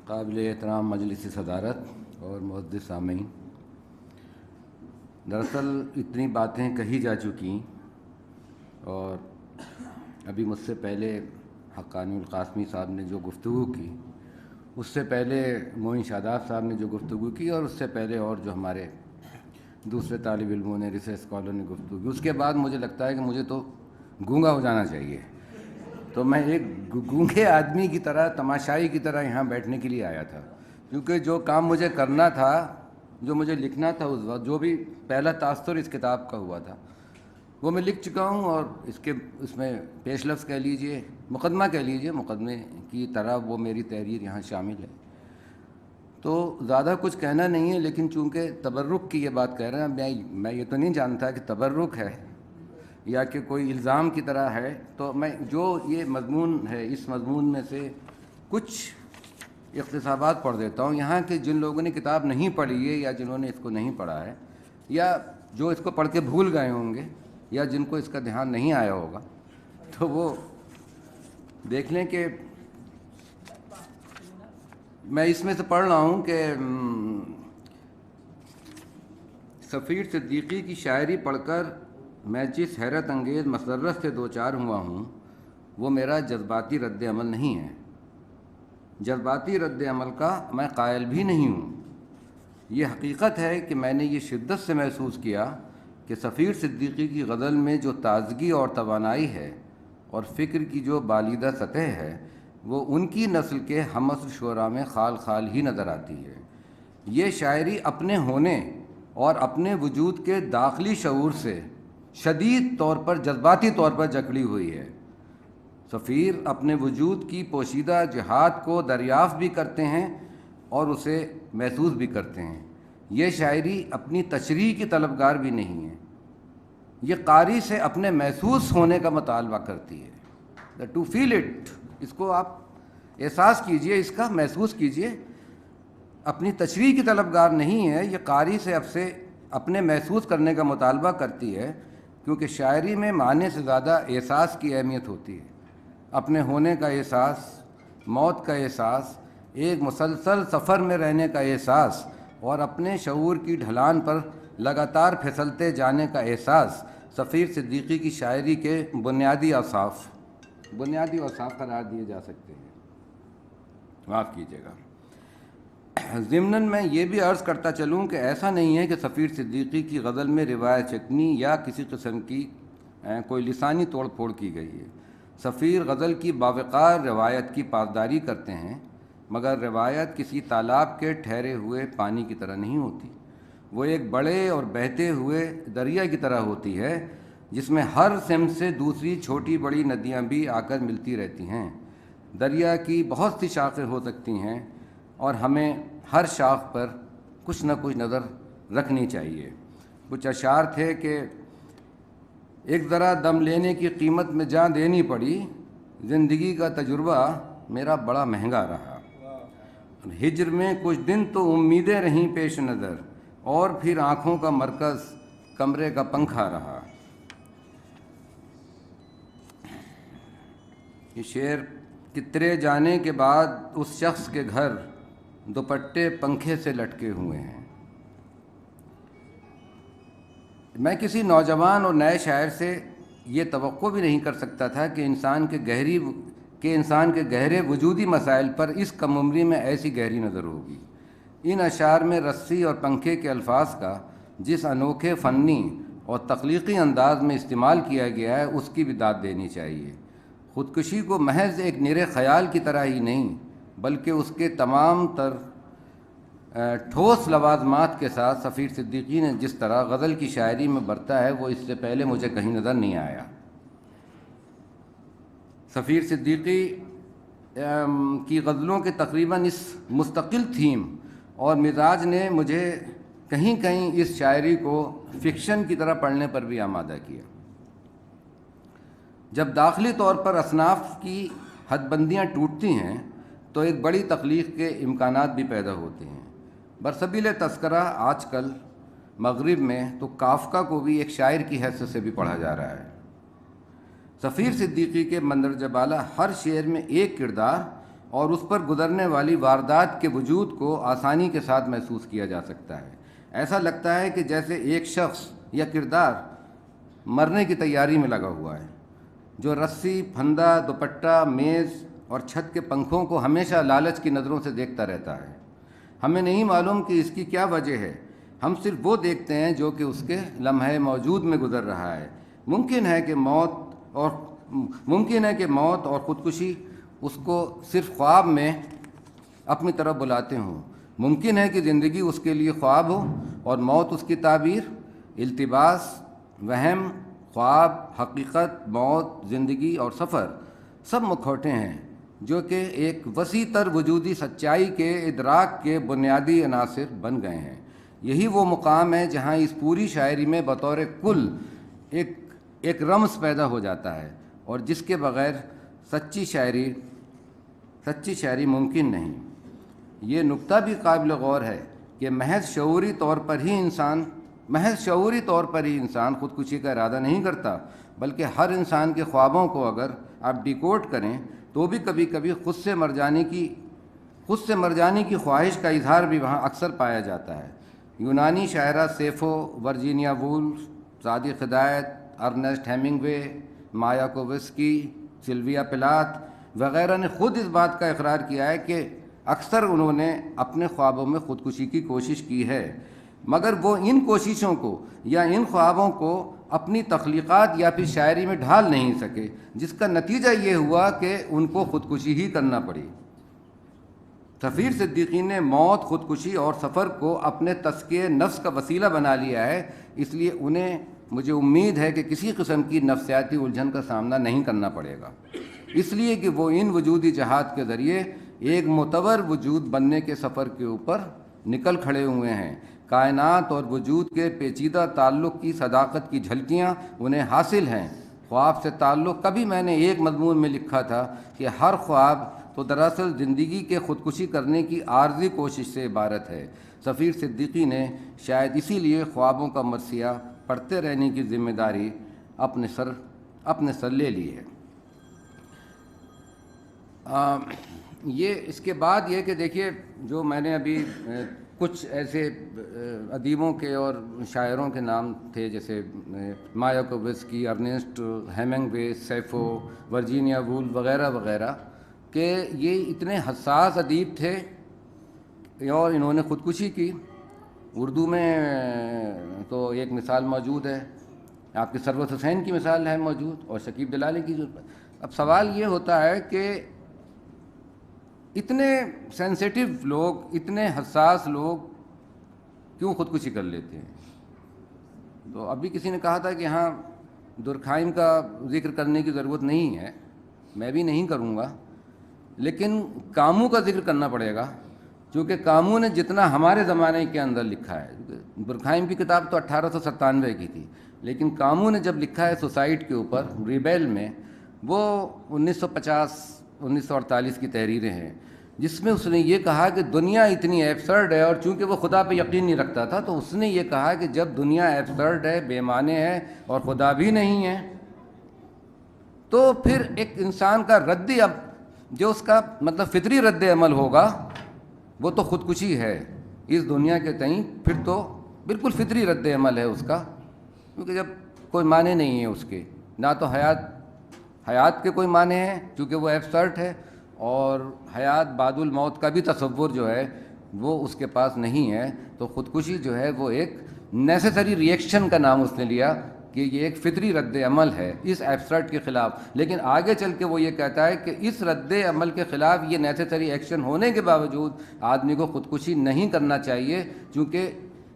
قابل احترام مجلس صدارت اور معزز سامعین، دراصل اتنی باتیں کہی جا چکی اور ابھی مجھ سے پہلے حقانی القاسمی صاحب نے جو گفتگو کی، اس سے پہلے معین شاداب صاحب نے جو گفتگو کی، اور اس سے پہلے اور جو ہمارے دوسرے طالب علموں نے، ریسرچ اسکالر نے گفتگو کی، اس کے بعد مجھے لگتا ہے کہ مجھے تو گونگا ہو جانا چاہیے. تو میں ایک گونگے آدمی کی طرح، تماشائی کی طرح یہاں بیٹھنے کے لیے آیا تھا، کیونکہ جو کام مجھے کرنا تھا، جو مجھے لکھنا تھا اس وقت، جو بھی پہلا تاثر اس کتاب کا ہوا تھا وہ میں لکھ چکا ہوں، اور اس میں پیش لفظ کہہ لیجئے، مقدمہ کہہ لیجئے، مقدمے کی طرح وہ میری تحریر یہاں شامل ہے. تو زیادہ کچھ کہنا نہیں ہے، لیکن چونکہ تبرک کی یہ بات کہہ رہے ہیں، میں یہ تو نہیں جانتا کہ تبرک ہے یا کہ کوئی الزام کی طرح ہے. تو میں جو یہ مضمون ہے، اس مضمون میں سے کچھ اقتصابات پڑھ دیتا ہوں. یہاں کے جن لوگوں نے کتاب نہیں پڑھی ہے، یا جنہوں نے اس کو نہیں پڑھا ہے، یا جو اس کو پڑھ کے بھول گئے ہوں گے، یا جن کو اس کا دھیان نہیں آیا ہوگا، تو وہ دیکھ لیں کہ میں اس میں سے پڑھ رہا ہوں کہ سفیر صدیقی کی شاعری پڑھ کر میں جس حیرت انگیز مسرت سے دوچار ہوا ہوں، وہ میرا جذباتی رد عمل نہیں ہے. جذباتی رد عمل کا میں قائل بھی نہیں ہوں. یہ حقیقت ہے کہ میں نے یہ شدت سے محسوس کیا کہ سفیر صدیقی کی غزل میں جو تازگی اور توانائی ہے، اور فکر کی جو بالیدہ سطح ہے، وہ ان کی نسل کے ہم عصر شعراء میں خال خال ہی نظر آتی ہے. یہ شاعری اپنے ہونے اور اپنے وجود کے داخلی شعور سے شدید طور پر، جذباتی طور پر جکڑی ہوئی ہے. سفیر اپنے وجود کی پوشیدہ جہات کو دریافت بھی کرتے ہیں اور اسے محسوس بھی کرتے ہیں. یہ شاعری اپنی تشریح کی طلبگار بھی نہیں ہے، یہ قاری سے اپنے محسوس ہونے کا مطالبہ کرتی ہے. ٹو فیل اٹ، اس کو آپ احساس کیجئے، اس کا محسوس کیجئے. اپنی تشریح کی طلبگار نہیں ہے، یہ قاری سے اپنے محسوس کرنے کا مطالبہ کرتی ہے، کیونکہ شاعری میں معنی سے زیادہ احساس کی اہمیت ہوتی ہے. اپنے ہونے کا احساس، موت کا احساس، ایک مسلسل سفر میں رہنے کا احساس، اور اپنے شعور کی ڈھلان پر لگاتار پھسلتے جانے کا احساس سفیر صدیقی کی شاعری کے بنیادی اوصاف قرار دیے جا سکتے ہیں. معاف کیجیے گا. ضمناً میں یہ بھی عرض کرتا چلوں کہ ایسا نہیں ہے کہ سفیر صدیقی کی غزل میں روایت چکنی یا کسی قسم کی کوئی لسانی توڑ پھوڑ کی گئی ہے. سفیر غزل کی باوقار روایت کی پاسداری کرتے ہیں، مگر روایت کسی تالاب کے ٹھہرے ہوئے پانی کی طرح نہیں ہوتی. وہ ایک بڑے اور بہتے ہوئے دریا کی طرح ہوتی ہے، جس میں ہر سمت سے دوسری چھوٹی بڑی ندیاں بھی آ کر ملتی رہتی ہیں. دریا کی بہت سی شاخیں ہو سکتی ہیں، اور ہمیں ہر شاخ پر کچھ نہ کچھ نظر رکھنی چاہیے. کچھ اشعار تھے کہ ایک ذرا دم لینے کی قیمت میں جان دینی پڑی، زندگی کا تجربہ میرا بڑا مہنگا رہا. ہجر میں کچھ دن تو امیدیں رہیں پیش نظر، اور پھر آنکھوں کا مرکز کمرے کا پنکھا رہا. یہ شعر کترے جانے کے بعد اس شخص کے گھر دوپٹے پنکھے سے لٹکے ہوئے ہیں. میں کسی نوجوان اور نئے شاعر سے یہ توقع بھی نہیں کر سکتا تھا کہ انسان کے گہرے وجودی مسائل پر اس کم عمری میں ایسی گہری نظر ہوگی. ان اشعار میں رسی اور پنکھے کے الفاظ کا جس انوکھے فنی اور تخلیقی انداز میں استعمال کیا گیا ہے، اس کی بھی داد دینی چاہیے. خودکشی کو محض ایک نرے خیال کی طرح ہی نہیں، بلکہ اس کے تمام تر ٹھوس لوازمات کے ساتھ سفیر صدیقی نے جس طرح غزل کی شاعری میں برتا ہے، وہ اس سے پہلے مجھے کہیں نظر نہیں آیا. سفیر صدیقی کی غزلوں کے تقریباً اس مستقل تھیم اور مزاج نے مجھے کہیں کہیں اس شاعری کو فکشن کی طرح پڑھنے پر بھی آمادہ کیا. جب داخلی طور پر اصناف کی حد بندیاں ٹوٹتی ہیں تو ایک بڑی تخلیق کے امکانات بھی پیدا ہوتے ہیں. برسبیل تذکرہ آج کل مغرب میں تو کافکا کو بھی ایک شاعر کی حیثیت سے بھی پڑھا جا رہا ہے. سفیر صدیقی کے مندرجہ بالا ہر شعر میں ایک کردار اور اس پر گزرنے والی واردات کے وجود کو آسانی کے ساتھ محسوس کیا جا سکتا ہے۔ ایسا لگتا ہے کہ جیسے ایک شخص یا کردار مرنے کی تیاری میں لگا ہوا ہے، جو رسی، پھندا، دوپٹہ، میز اور چھت کے پنکھوں کو ہمیشہ لالچ کی نظروں سے دیکھتا رہتا ہے۔ ہمیں نہیں معلوم کہ اس کی کیا وجہ ہے، ہم صرف وہ دیکھتے ہیں جو کہ اس کے لمحے موجود میں گزر رہا ہے۔ ممکن ہے کہ موت اور خودکشی اس کو صرف خواب میں اپنی طرف بلاتے ہوں۔ ممکن ہے کہ زندگی اس کے لیے خواب ہو اور موت اس کی تعبیر۔ التباس، وہم، خواب، حقیقت، موت، زندگی اور سفر سب مکھوٹے ہیں جو کہ ایک وسیع تر وجودی سچائی کے ادراک کے بنیادی عناصر بن گئے ہیں۔ یہی وہ مقام ہے جہاں اس پوری شاعری میں بطور کل ایک رمز پیدا ہو جاتا ہے، اور جس کے بغیر سچی شاعری ممکن نہیں۔ یہ نکتہ بھی قابل غور ہے کہ محض شعوری طور پر ہی انسان خودکشی کا ارادہ نہیں کرتا، بلکہ ہر انسان کے خوابوں کو اگر آپ ڈیکوڈ کریں تو بھی کبھی کبھی خود سے مر جانے کی خواہش کا اظہار بھی وہاں اکثر پایا جاتا ہے۔ یونانی شاعرہ سیفو، ورجینیا وولف، صادق ہدایت، ارنسٹ ہیمنگوے، مایاکووسکی، سلویا پلاتھ وغیرہ نے خود اس بات کا اقرار کیا ہے کہ اکثر انہوں نے اپنے خوابوں میں خودکشی کی کوشش کی ہے، مگر وہ ان کوششوں کو یا ان خوابوں کو اپنی تخلیقات یا پھر شاعری میں ڈھال نہیں سکے، جس کا نتیجہ یہ ہوا کہ ان کو خودکشی ہی کرنا پڑی۔ سفیر صدیقی نے موت، خودکشی اور سفر کو اپنے تزکیہ نفس کا وسیلہ بنا لیا ہے، اس لیے انہیں مجھے امید ہے کہ کسی قسم کی نفسیاتی الجھن کا سامنا نہیں کرنا پڑے گا، اس لیے کہ وہ ان وجودی جہاد کے ذریعے ایک معتبر وجود بننے کے سفر کے اوپر نکل کھڑے ہوئے ہیں۔ کائنات اور وجود کے پیچیدہ تعلق کی صداقت کی جھلکیاں انہیں حاصل ہیں۔ خواب سے تعلق کبھی میں نے ایک مضمون میں لکھا تھا کہ ہر خواب تو دراصل زندگی کے خودکشی کرنے کی عارضی کوشش سے عبارت ہے۔ سفیر صدیقی نے شاید اسی لیے خوابوں کا مرثیہ پڑھتے رہنے کی ذمہ داری اپنے سر لے لی ہے۔ یہ اس کے بعد یہ کہ دیکھیے، جو میں نے ابھی کچھ ایسے ادیبوں کے اور شاعروں کے نام تھے، جیسے مایاکووسکی، ارنسٹ ہیمنگوے، سیفو، ورجینیا وولف وغیرہ وغیرہ، کہ یہ اتنے حساس ادیب تھے اور انہوں نے خودکشی کی۔ اردو میں تو ایک مثال موجود ہے، آپ کے ثروت حسین کی مثال ہے موجود، اور شکیب جلالی کی جو۔ اب سوال یہ ہوتا ہے کہ اتنے سینسیٹیو لوگ، اتنے حساس لوگ کیوں خودکشی کر لیتے ہیں؟ تو ابھی کسی نے کہا تھا کہ ہاں دورکھائم کا ذکر کرنے کی ضرورت نہیں ہے، میں بھی نہیں کروں گا، لیکن کامو کا ذکر کرنا پڑے گا، کیونکہ کامو نے جتنا ہمارے زمانے کے اندر لکھا ہے، دورکھائم کی کتاب تو 1897 کی تھی، لیکن کامو نے جب لکھا ہے سوسائٹ کے اوپر ریبیل میں، وہ 1948 کی تحریریں ہیں، جس میں اس نے یہ کہا کہ دنیا اتنی ایبسرڈ ہے، اور چونکہ وہ خدا پہ یقین نہیں رکھتا تھا تو اس نے یہ کہا کہ جب دنیا ایبسرڈ ہے، بے معنی ہے اور خدا بھی نہیں ہے، تو پھر ایک انسان کا جو اس کا مطلب فطری رد عمل ہوگا وہ تو خودکشی ہے اس دنیا کے تئیں، پھر تو بالکل فطری رد عمل ہے اس کا، کیونکہ جب کوئی معنی نہیں ہے اس کے، نہ تو حیات کے کوئی معنی ہے کیونکہ وہ ایبسرڈ ہے، اور حیات بعد الموت کا بھی تصور جو ہے وہ اس کے پاس نہیں ہے، تو خودکشی جو ہے وہ ایک نیسیسری ری ایکشن کا نام اس نے لیا کہ یہ ایک فطری رد عمل ہے اس ایبسرڈ کے خلاف۔ لیکن آگے چل کے وہ یہ کہتا ہے کہ اس رد عمل کے خلاف یہ نیسیسری ایکشن ہونے کے باوجود آدمی کو خودکشی نہیں کرنا چاہیے، چونکہ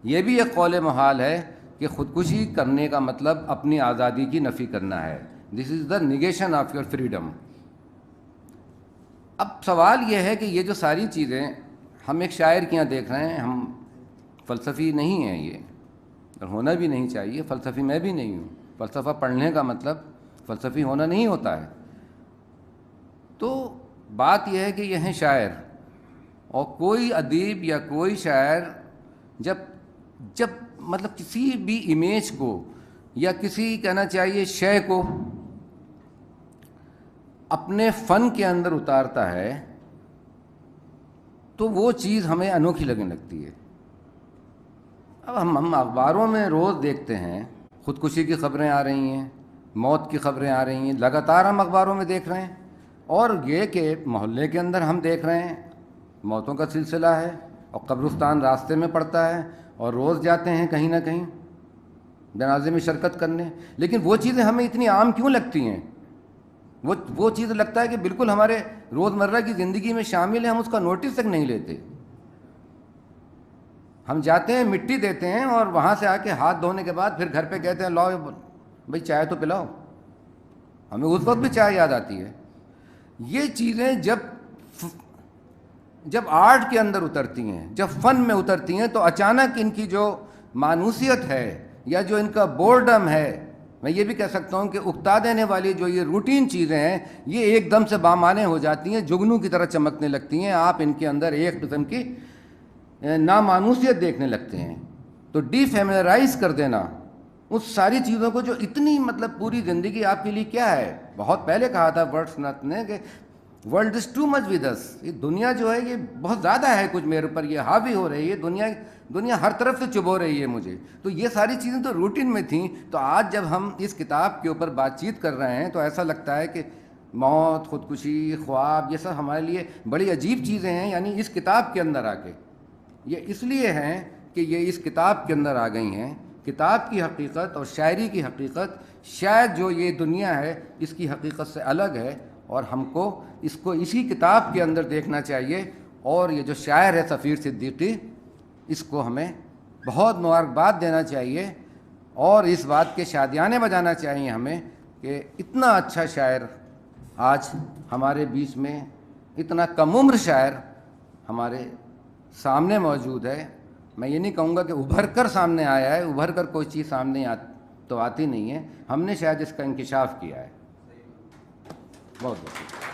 یہ بھی ایک قول محال ہے کہ خودکشی کرنے کا مطلب اپنی آزادی کی نفی کرنا ہے۔ This is the negation of your freedom. اب سوال یہ ہے کہ یہ جو ساری چیزیں ہم ایک شاعر کے یہاں دیکھ رہے ہیں، ہم فلسفی نہیں ہیں یہ، اور ہونا بھی نہیں چاہیے، فلسفی میں بھی نہیں ہوں، فلسفہ پڑھنے کا مطلب فلسفی ہونا نہیں ہوتا ہے۔ تو بات یہ ہے کہ یہ ہیں شاعر، اور کوئی ادیب یا کوئی شاعر جب مطلب کسی بھی امیج کو یا کسی کہنا چاہیے شے کو اپنے فن کے اندر اتارتا ہے، تو وہ چیز ہمیں انوکھی لگنے لگتی ہے. اب ہم اخباروں میں روز دیکھتے ہیں خودکشی کی خبریں آ رہی ہیں, موت کی خبریں آ رہی ہیں, لگاتار ہم اخباروں میں دیکھ رہے ہیں. اور یہ کہ محلے کے اندر ہم دیکھ رہے ہیں موتوں کا سلسلہ ہے, اور قبرستان راستے میں پڑتا ہے, اور روز جاتے ہیں کہیں نہ کہیں جنازے میں شرکت کرنے. لیکن وہ چیزیں ہمیں اتنی عام کیوں لگتی ہیں؟ وہ چیز لگتا ہے کہ بالکل ہمارے روزمرہ کی زندگی میں شامل ہے, ہم اس کا نوٹس تک نہیں لیتے. ہم جاتے ہیں مٹی دیتے ہیں, اور وہاں سے آ کے ہاتھ دھونے کے بعد پھر گھر پہ کہتے ہیں لاؤ بھائی چائے تو پلاؤ. ہمیں اس وقت بھی چائے یاد آتی ہے. یہ چیزیں جب آرٹ کے اندر اترتی ہیں, جب فن میں اترتی ہیں, تو اچانک ان کی جو مانوسیت ہے یا جو ان کا بورڈم ہے, میں یہ بھی کہہ سکتا ہوں کہ اکتا دینے والی جو یہ روٹین چیزیں ہیں, یہ ایک دم سے بامعنی ہو جاتی ہیں, جگنو کی طرح چمکنے لگتی ہیں. آپ ان کے اندر ایک قسم کی نامانوسیت دیکھنے لگتے ہیں. تو ڈی فیملیرائز کر دینا اس ساری چیزوں کو جو اتنی پوری زندگی آپ کے لیے کیا ہے. بہت پہلے کہا تھا ورڈسورتھ نے کہ world is too much with us. یہ دنیا جو ہے یہ بہت زیادہ ہے کچھ میرے اوپر, یہ حاوی ہو رہی ہے, دنیا ہر طرف سے چبھو رہی ہے مجھے. تو یہ ساری چیزیں تو روٹین میں تھیں. تو آج جب ہم اس کتاب کے اوپر بات چیت کر رہے ہیں تو ایسا لگتا ہے کہ موت, خودکشی, خواب, یہ سب ہمارے لیے بڑی عجیب چیزیں ہیں. یعنی اس کتاب کے اندر آ کے یہ اس لیے ہیں کہ یہ اس کتاب کے اندر آ گئی ہیں. کتاب کی حقیقت اور شاعری کی حقیقت شاید جو یہ دنیا ہے اس کی حقیقت سے الگ ہے, اور ہم کو اسی کتاب کے اندر دیکھنا چاہیے. اور یہ جو شاعر ہے سفیر صدیقی, اس کو ہمیں بہت مبارکباد دینا چاہیے, اور اس بات کے شادیانے بجانا چاہیے ہمیں کہ اتنا اچھا شاعر آج ہمارے بیچ میں, اتنا کم عمر شاعر ہمارے سامنے موجود ہے. میں یہ نہیں کہوں گا کہ ابھر کر سامنے آیا ہے, ابھر کر کوئی چیز سامنے تو آتی نہیں ہے, ہم نے شاید اس کا انکشاف کیا ہے. بہت بہت